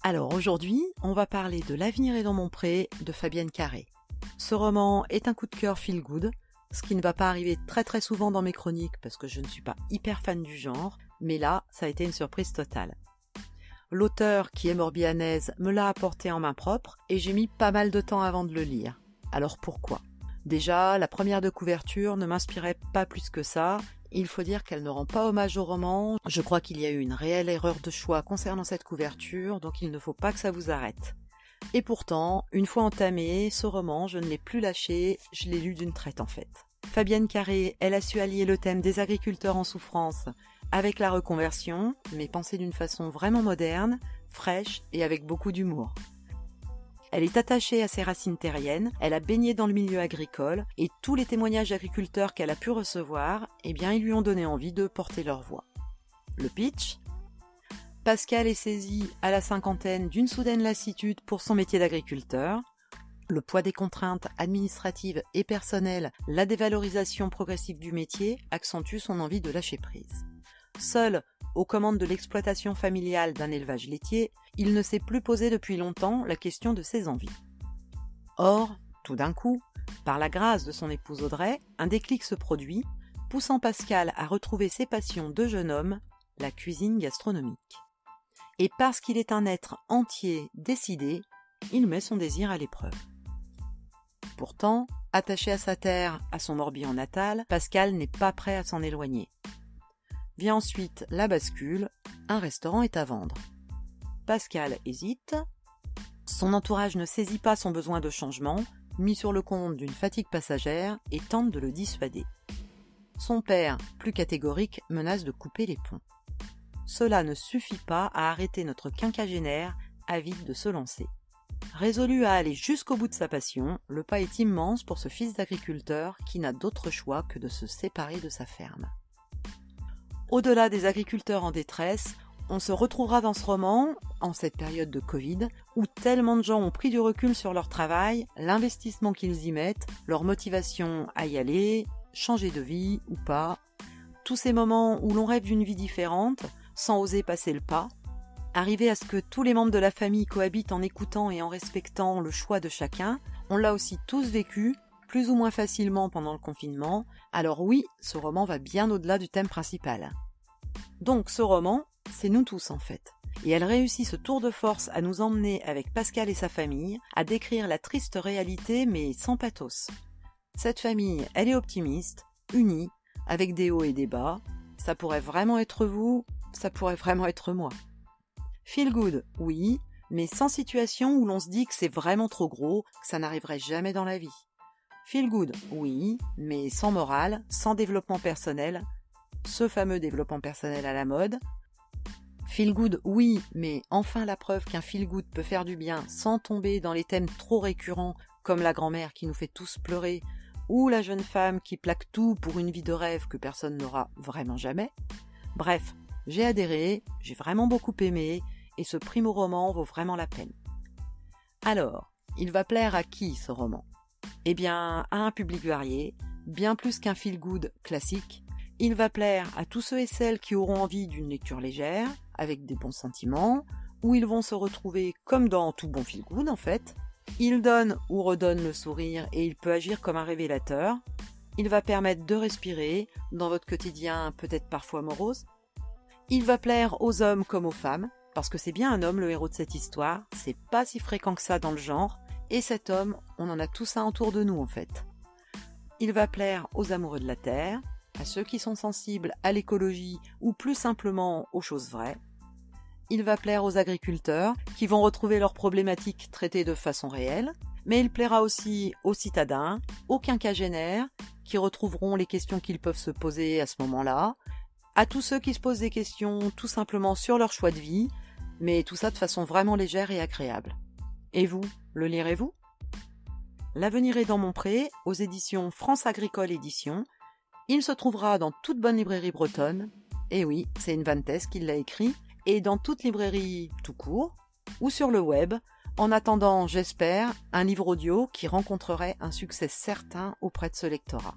Alors aujourd'hui, on va parler de L'avenir est dans mon pré de Fabienne Carré. Ce roman est un coup de cœur feel good, ce qui ne va pas arriver très souvent dans mes chroniques parce que je ne suis pas hyper fan du genre, mais là, ça a été une surprise totale. L'auteur, qui est morbihanaise, me l'a apporté en main propre et j'ai mis pas mal de temps avant de le lire. Alors pourquoi ? Déjà, la première de couverture ne m'inspirait pas plus que ça. Il faut dire qu'elle ne rend pas hommage au roman. Je crois qu'il y a eu une réelle erreur de choix concernant cette couverture, donc il ne faut pas que ça vous arrête. Et pourtant, une fois entamé, ce roman, je ne l'ai plus lâché, je l'ai lu d'une traite en fait. Fabienne Carré, elle a su allier le thème des agriculteurs en souffrance avec la reconversion, mais pensée d'une façon vraiment moderne, fraîche et avec beaucoup d'humour. Elle est attachée à ses racines terriennes, elle a baigné dans le milieu agricole et tous les témoignages d'agriculteurs qu'elle a pu recevoir, ils lui ont donné envie de porter leur voix. Le pitch ? Pascal est saisi à la cinquantaine d'une soudaine lassitude pour son métier d'agriculteur. Le poids des contraintes administratives et personnelles, la dévalorisation progressive du métier accentue son envie de lâcher prise. Seul aux commandes de l'exploitation familiale d'un élevage laitier, il ne s'est plus posé depuis longtemps la question de ses envies. Or, tout d'un coup, par la grâce de son épouse Audrey, un déclic se produit, poussant Pascal à retrouver ses passions de jeune homme, la cuisine gastronomique. Et parce qu'il est un être entier, décidé, il met son désir à l'épreuve. Pourtant, attaché à sa terre, à son Morbihan natal, Pascal n'est pas prêt à s'en éloigner. Vient ensuite la bascule, un restaurant est à vendre. Pascal hésite, son entourage ne saisit pas son besoin de changement, mis sur le compte d'une fatigue passagère et tente de le dissuader. Son père, plus catégorique, menace de couper les ponts. Cela ne suffit pas à arrêter notre quinquagénaire, avide de se lancer. Résolu à aller jusqu'au bout de sa passion, le pas est immense pour ce fils d'agriculteur qui n'a d'autre choix que de se séparer de sa ferme. Au-delà des agriculteurs en détresse, on se retrouvera dans ce roman, en cette période de Covid, où tellement de gens ont pris du recul sur leur travail, l'investissement qu'ils y mettent, leur motivation à y aller, changer de vie ou pas, tous ces moments où l'on rêve d'une vie différente, sans oser passer le pas, arriver à ce que tous les membres de la famille cohabitent en écoutant et en respectant le choix de chacun, on l'a aussi tous vécu, plus ou moins facilement pendant le confinement, alors oui, ce roman va bien au-delà du thème principal. Donc ce roman, c'est nous tous en fait. Et elle réussit ce tour de force à nous emmener avec Pascal et sa famille, à décrire la triste réalité mais sans pathos. Cette famille, elle est optimiste, unie, avec des hauts et des bas. Ça pourrait vraiment être vous, ça pourrait vraiment être moi. Feel good, oui, mais sans situation où l'on se dit que c'est vraiment trop gros, que ça n'arriverait jamais dans la vie. Feel good, oui, mais sans morale, sans développement personnel, ce fameux développement personnel à la mode. Feel good, oui, mais enfin la preuve qu'un feel good peut faire du bien sans tomber dans les thèmes trop récurrents comme la grand-mère qui nous fait tous pleurer ou la jeune femme qui plaque tout pour une vie de rêve que personne n'aura vraiment jamais. Bref, j'ai adhéré, j'ai vraiment beaucoup aimé et ce primo-roman vaut vraiment la peine. Alors, il va plaire à qui ce roman ? Eh bien, à un public varié, bien plus qu'un feel-good classique. Il va plaire à tous ceux et celles qui auront envie d'une lecture légère, avec des bons sentiments, où ils vont se retrouver comme dans tout bon feel-good en fait. Il donne ou redonne le sourire et il peut agir comme un révélateur. Il va permettre de respirer dans votre quotidien peut-être parfois morose. Il va plaire aux hommes comme aux femmes, parce que c'est bien un homme le héros de cette histoire, c'est pas si fréquent que ça dans le genre, et cet homme, on en a tous un autour de nous en fait. Il va plaire aux amoureux de la terre, à ceux qui sont sensibles à l'écologie ou plus simplement aux choses vraies. Il va plaire aux agriculteurs qui vont retrouver leurs problématiques traitées de façon réelle, mais il plaira aussi aux citadins, aux quinquagénaires qui retrouveront les questions qu'ils peuvent se poser à ce moment-là, à tous ceux qui se posent des questions tout simplement sur leur choix de vie, mais tout ça de façon vraiment légère et agréable. Et vous, le lirez-vous ? L'avenir est dans mon pré, aux éditions France Agricole Éditions. Il se trouvera dans toute bonne librairie bretonne, et oui, c'est une Vanthès qui l'a écrit, et dans toute librairie tout court, ou sur le web, en attendant, j'espère, un livre audio qui rencontrerait un succès certain auprès de ce lectorat.